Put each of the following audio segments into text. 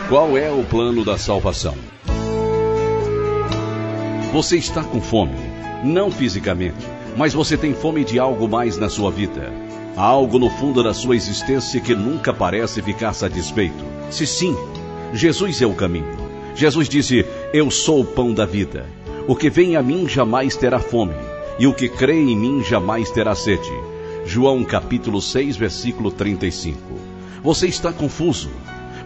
Qual é o plano da salvação? Você está com fome, não fisicamente, mas você tem fome de algo mais na sua vida. Há algo no fundo da sua existência que nunca parece ficar satisfeito. Se sim, Jesus é o caminho. Jesus disse: eu sou o pão da vida. O que vem a mim jamais terá fome, e o que crê em mim jamais terá sede. João capítulo 6, versículo 35. Você está confuso.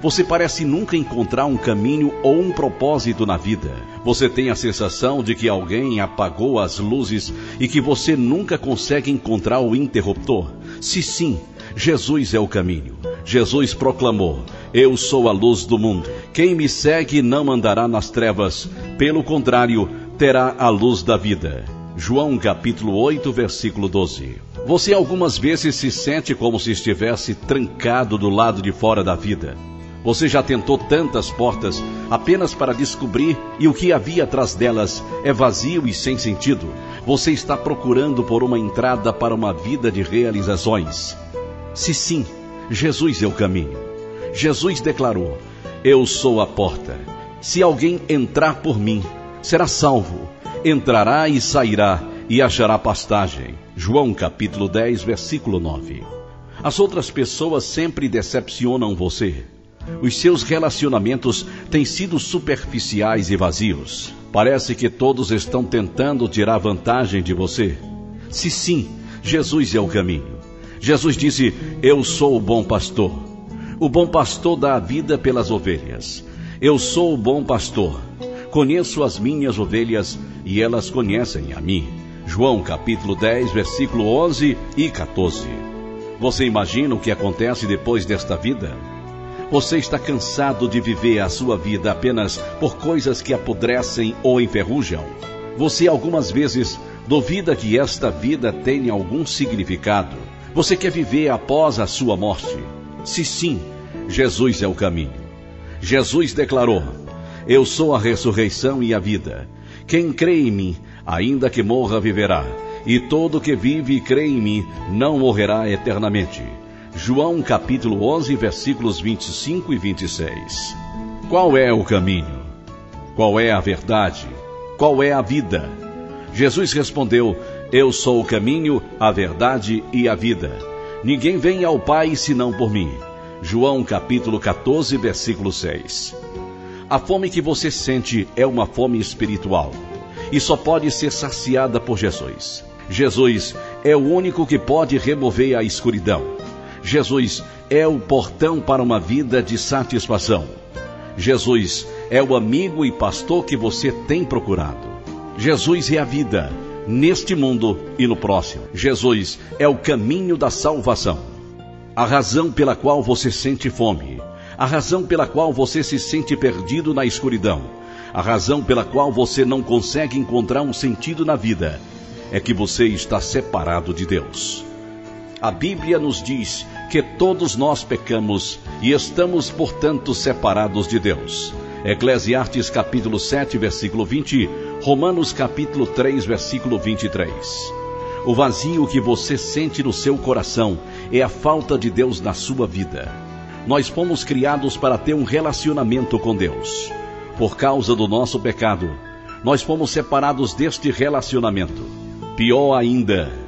Você parece nunca encontrar um caminho ou um propósito na vida. Você tem a sensação de que alguém apagou as luzes e que você nunca consegue encontrar o interruptor. Se sim, Jesus é o caminho. Jesus proclamou: eu sou a luz do mundo. Quem me segue não andará nas trevas, pelo contrário, terá a luz da vida. João capítulo 8, versículo 12. Você algumas vezes se sente como se estivesse trancado do lado de fora da vida. Você já tentou tantas portas apenas para descobrir e o que havia atrás delas é vazio e sem sentido. Você está procurando por uma entrada para uma vida de realizações. Se sim, Jesus é o caminho. Jesus declarou: eu sou a porta. Se alguém entrar por mim, será salvo. Entrará e sairá e achará pastagem. João capítulo 10, versículo 9. As outras pessoas sempre decepcionam você. Os seus relacionamentos têm sido superficiais e vazios. Parece que todos estão tentando tirar vantagem de você. Se sim, Jesus é o caminho. Jesus disse: eu sou o bom pastor. O bom pastor dá a vida pelas ovelhas. Eu sou o bom pastor. Conheço as minhas ovelhas e elas conhecem a mim. João capítulo 10, versículo 11 e 14. Você imagina o que acontece depois desta vida? Você está cansado de viver a sua vida apenas por coisas que apodrecem ou enferrujam? Você algumas vezes duvida que esta vida tenha algum significado? Você quer viver após a sua morte? Se sim, Jesus é o caminho. Jesus declarou: eu sou a ressurreição e a vida. Quem crê em mim, ainda que morra, viverá. E todo que vive e crê em mim não morrerá eternamente. João capítulo 11, versículos 25 e 26. Qual é o caminho? Qual é a verdade? Qual é a vida? Jesus respondeu: eu sou o caminho, a verdade e a vida. Ninguém vem ao Pai senão por mim. João capítulo 14, versículo 6. A fome que você sente é uma fome espiritual e só pode ser saciada por Jesus. Jesus é o único que pode remover a escuridão. Jesus é o portão para uma vida de satisfação. Jesus é o amigo e pastor que você tem procurado. Jesus é a vida, neste mundo e no próximo. Jesus é o caminho da salvação. A razão pela qual você sente fome, a razão pela qual você se sente perdido na escuridão, a razão pela qual você não consegue encontrar um sentido na vida, é que você está separado de Deus. A Bíblia nos diz que todos nós pecamos e estamos, portanto, separados de Deus. Eclesiastes capítulo 7, versículo 20, Romanos capítulo 3, versículo 23. O vazio que você sente no seu coração é a falta de Deus na sua vida. Nós fomos criados para ter um relacionamento com Deus. Por causa do nosso pecado, nós fomos separados deste relacionamento. Pior ainda,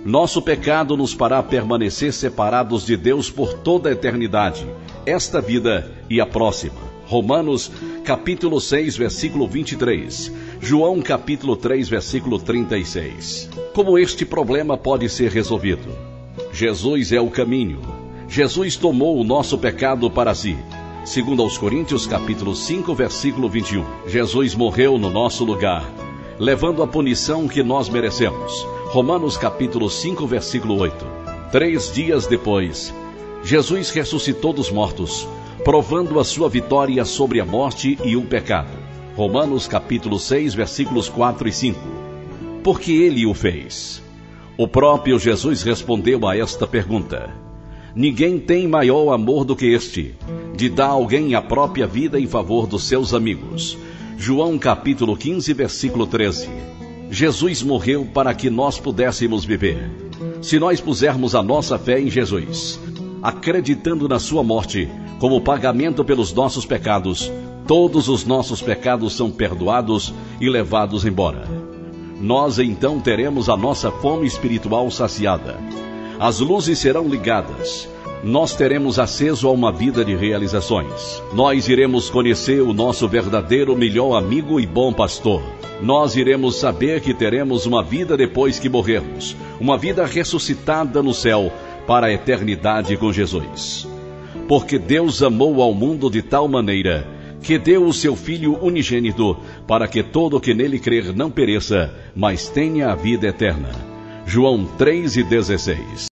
nosso pecado nos fará permanecer separados de Deus por toda a eternidade, esta vida e a próxima. Romanos capítulo 6, versículo 23. João capítulo 3, versículo 36. Como este problema pode ser resolvido? Jesus é o caminho. Jesus tomou o nosso pecado para si. Segundo aos Coríntios capítulo 5, versículo 21. Jesus morreu no nosso lugar, levando a punição que nós merecemos. Romanos capítulo 5, versículo 8. 3 dias depois, Jesus ressuscitou dos mortos, provando a sua vitória sobre a morte e o pecado. Romanos capítulo 6, versículos 4 e 5. Porque ele o fez. O próprio Jesus respondeu a esta pergunta: ninguém tem maior amor do que este, de dar a alguém a própria vida em favor dos seus amigos. João capítulo 15, versículo 13. Jesus morreu para que nós pudéssemos viver. Se nós pusermos a nossa fé em Jesus, acreditando na sua morte como pagamento pelos nossos pecados, todos os nossos pecados são perdoados e levados embora. Nós então teremos a nossa fome espiritual saciada. As luzes serão ligadas. Nós teremos acesso a uma vida de realizações. Nós iremos conhecer o nosso verdadeiro melhor amigo e bom pastor. Nós iremos saber que teremos uma vida depois que morrermos, uma vida ressuscitada no céu para a eternidade com Jesus. Porque Deus amou ao mundo de tal maneira que deu o seu Filho unigênito para que todo o que nele crer não pereça, mas tenha a vida eterna. João 3:16.